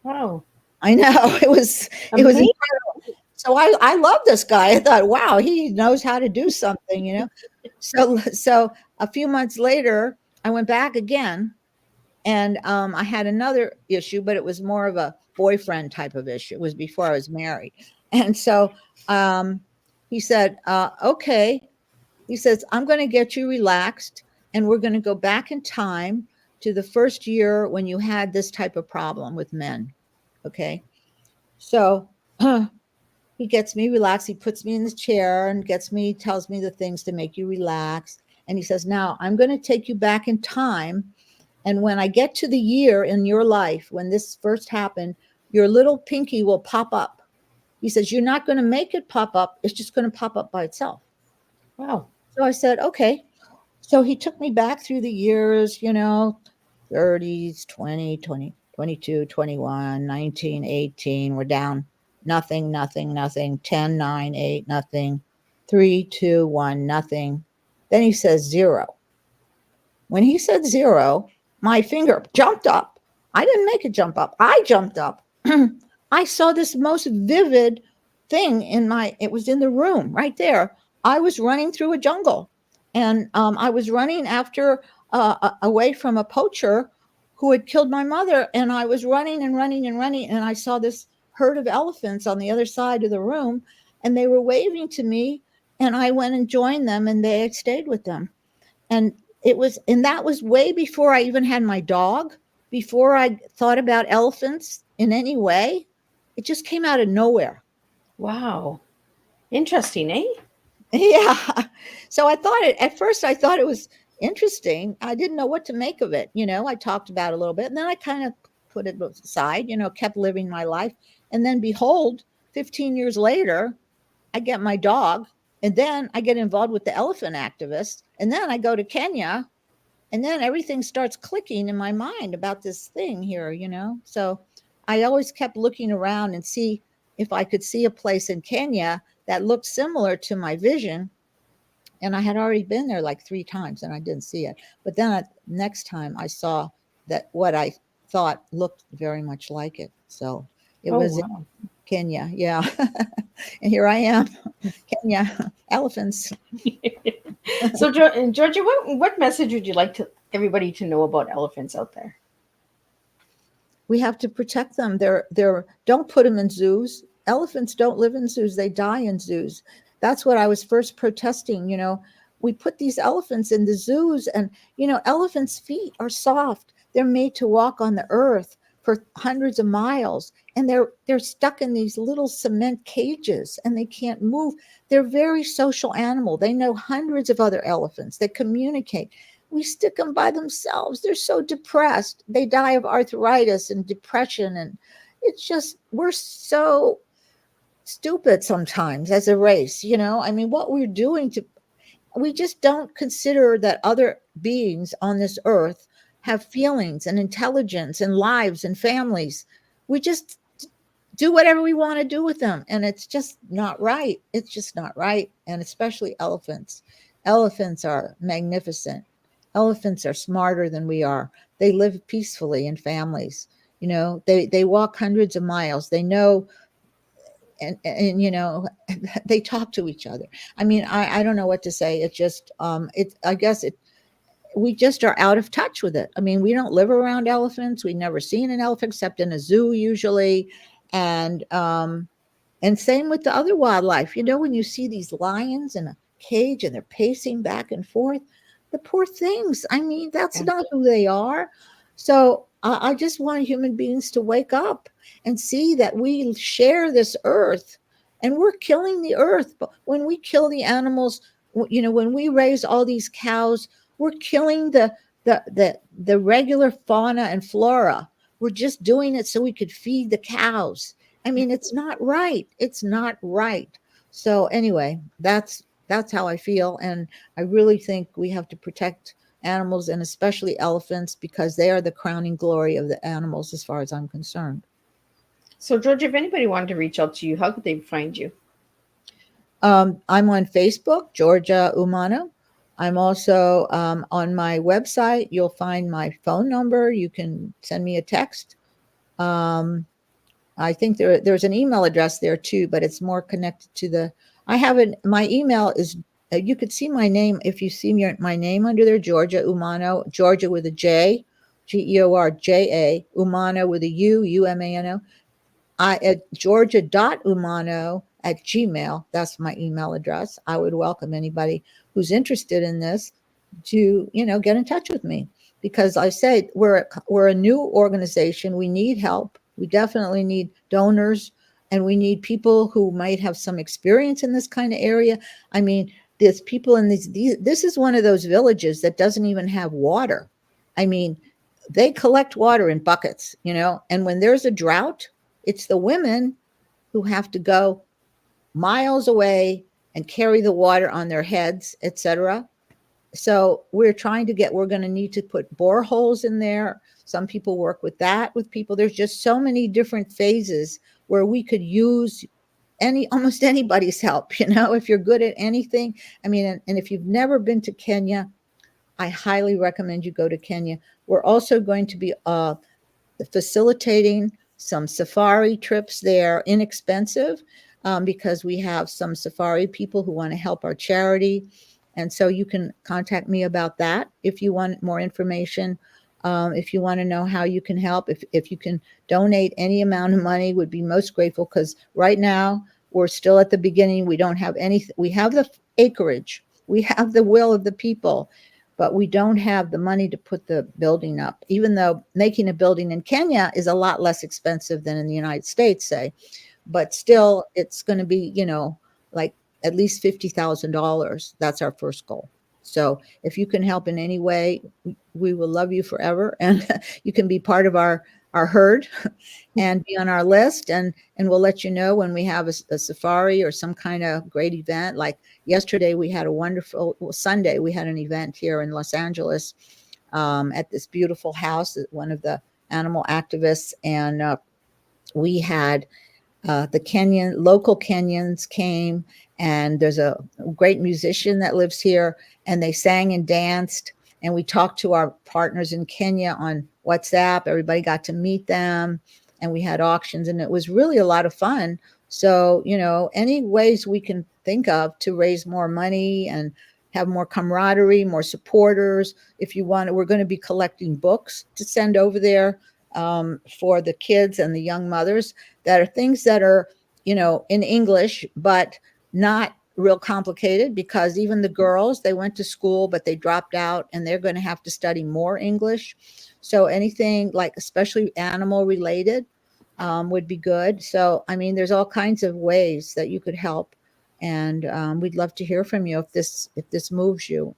Wow. I know. It was incredible. So I love this guy. I thought, wow, he knows how to do something, So a few months later, I went back again, and I had another issue, but it was more of a boyfriend type of issue. It was before I was married. And so he said, okay. He says, I'm going to get you relaxed, and we're going to go back in time to the first year when you had this type of problem with men. Okay. So he gets me relaxed. He puts me in the chair and tells me the things to make you relax. And he says, now I'm going to take you back in time. And when I get to the year in your life, when this first happened, your little pinky will pop up. He says, you're not going to make it pop up. It's just going to pop up by itself. Wow. So I said, okay. So he took me back through the years, 30s, 20, 22, 21, 19, 18. We're down. Nothing, 10, 9, 8, nothing, 3, 2, 1, nothing. Then he says 0. When he said 0, my finger jumped up. I didn't make it jump up. I jumped up. I saw this most vivid thing it was in the room right there. I was running through a jungle, and I was running after away from a poacher who had killed my mother. And I was running and running and running. And I saw this herd of elephants on the other side of the room, and they were waving to me, and I went and joined them, and they stayed with them. And that was way before I even had my dog, before I thought about elephants in any way. It just came out of nowhere. Wow. Interesting, eh? Yeah. So at first I thought it was interesting. I didn't know what to make of it. I talked about it a little bit, and then I kind of put it aside, kept living my life. And then behold, 15 years later, I get my dog, and then I get involved with the elephant activists. And then I go to Kenya, and then everything starts clicking in my mind about this thing here, So I always kept looking around and see if I could see a place in Kenya that looked similar to my vision. And I had already been there like 3 times, and I didn't see it. But then next time I saw that what I thought looked very much like it. So it was in Kenya. Yeah. And here I am, Kenya, elephants. So, Georgia, what message would you like to everybody to know about elephants out there? We have to protect them. Don't put them in zoos. Elephants don't live in zoos. They die in zoos. That's what I was first protesting. We put these elephants in the zoos, and elephants' feet are soft. They're made to walk on the earth for hundreds of miles, and they're stuck in these little cement cages, and they can't move. They're very social animal. They know hundreds of other elephants. They communicate. We stick them by themselves. They're so depressed. They die of arthritis and depression. And it's just, we're so stupid sometimes as a race. What we're doing we just don't consider that other beings on this earth have feelings and intelligence and lives and families. We just do whatever we want to do with them. And it's just not right. It's just not right. And especially elephants. Elephants are magnificent. Elephants are smarter than we are. They live peacefully in families. They walk hundreds of miles. They know, and they talk to each other. I don't know what to say. It just, we just are out of touch with it. We don't live around elephants. We've never seen an elephant except in a zoo usually. And same with the other wildlife. When you see these lions in a cage and they're pacing back and forth, the poor things. That's not who they are. So I just want human beings to wake up and see that we share this earth and we're killing the earth. But when we kill the animals, when we raise all these cows, we're killing the regular fauna and flora. We're just doing it so we could feed the cows. It's not right. It's not right. So anyway, that's how I feel. And I really think we have to protect animals, and especially elephants, because they are the crowning glory of the animals as far as I'm concerned. So, Georgia, if anybody wanted to reach out to you, how could they find you? I'm on Facebook, Georja Umano. I'm also on my website. You'll find my phone number. You can send me a text. I think there's an email address there too, but it's more connected to my email is, you could see my name if you see my name under there, Georja Umano, Georgia with a J, Georja, Umano with a U, Umano. At georgia.umano@gmail. That's my email address. I would welcome anybody who's interested in this to, get in touch with me, because I say we're a new organization. We need help. We definitely need donors, and we need people who might have some experience in this kind of area. There's people in this is one of those villages that doesn't even have water. They collect water in buckets, and when there's a drought, it's the women who have to go miles away and carry the water on their heads, etc. So we're going to need to put boreholes in there. Some people work with people. There's just so many different phases where we could use almost anybody's help, if you're good at anything. And if you've never been to Kenya, I highly recommend you go to Kenya. We're also going to be facilitating some safari trips there, inexpensive, because we have some safari people who want to help our charity. And so you can contact me about that if you want more information. If you want to know how you can help, if you can donate any amount of money, would be most grateful, because right now we're still at the beginning. We don't have anything. We have the acreage. We have the will of the people, but we don't have the money to put the building up, even though making a building in Kenya is a lot less expensive than in the United States, say. But still, it's going to be, like at least $50,000. That's our first goal. So if you can help in any way, we will love you forever. And you can be part of our herd and be on our list. And we'll let you know when we have a safari or some kind of great event. Like yesterday, we had Sunday, we had an event here in Los Angeles at this beautiful house, one of the animal activists. And we had the local Kenyans came, and there's a great musician that lives here, and they sang and danced, and we talked to our partners in Kenya on WhatsApp. Everybody got to meet them, and we had auctions, and it was really a lot of fun. So, any ways we can think of to raise more money and have more camaraderie, more supporters. If you want, we're going to be collecting books to send over there for the kids and the young mothers, that are things that are, in English, but not real complicated, because even the girls, they went to school, but they dropped out, and they're going to have to study more English. So anything like, especially animal related, would be good. So, I mean, there's all kinds of ways that you could help. And we'd love to hear from you if this moves you,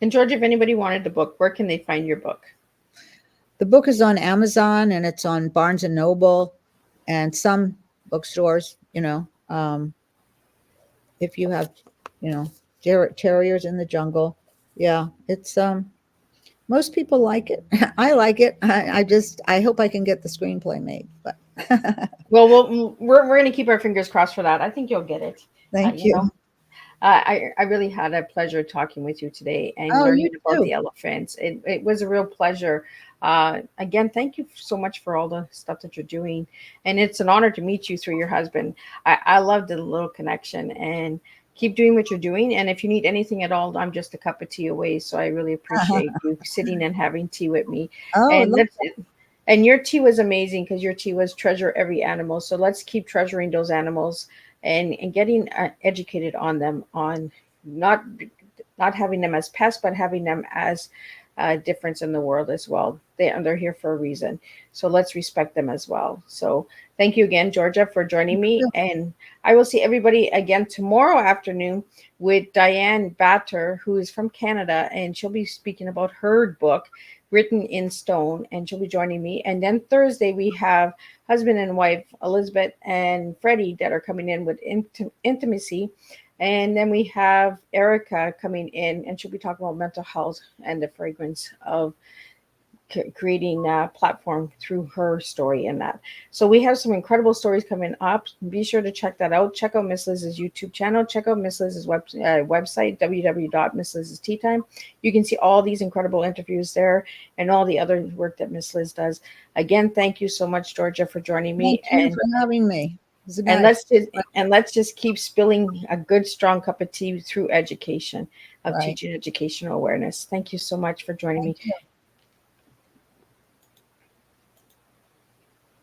And George, if anybody wanted the book, where can they find your book? The book is on Amazon, and it's on Barnes and Noble and some bookstores, if you have, Terriers in the Jungle. Yeah, it's most people like it. I like it. I hope I can get the screenplay made, but Well, we're going to keep our fingers crossed for that. I think you'll get it. Thank you. I really had a pleasure talking with you today and learning about the elephants. It was a real pleasure. Again, thank you so much for all the stuff that you're doing. And it's an honor to meet you through your husband. I love the little connection, and keep doing what you're doing. And if you need anything at all, I'm just a cup of tea away. So I really appreciate you sitting and having tea with me. And your tea was amazing, because your tea was treasure every animal. So let's keep treasuring those animals and getting educated on them, on not having them as pests, but having them as a difference in the world as well. They're here for a reason. So let's respect them as well. So thank you again, Georgia, for joining me. And I will see everybody again tomorrow afternoon with Diane Batter, who is from Canada, and she'll be speaking about her book, Written in Stone, and she'll be joining me. And then Thursday, we have husband and wife, Elizabeth and Freddie, that are coming in with intimacy. And then we have Erica coming in, and she'll be talking about mental health and the fragrance of creating a platform through her story in that. So we have some incredible stories coming up. Be sure to check that out. Check out Miss Liz's YouTube channel. Check out Miss Liz's website, www.misslizsteatime. You can see all these incredible interviews there and all the other work that Miss Liz does. Again, thank you so much, Georgia, for joining me. Thank you for having me. And let's just keep spilling a good, strong cup of tea through education, of teaching educational awareness. Thank you so much for joining me.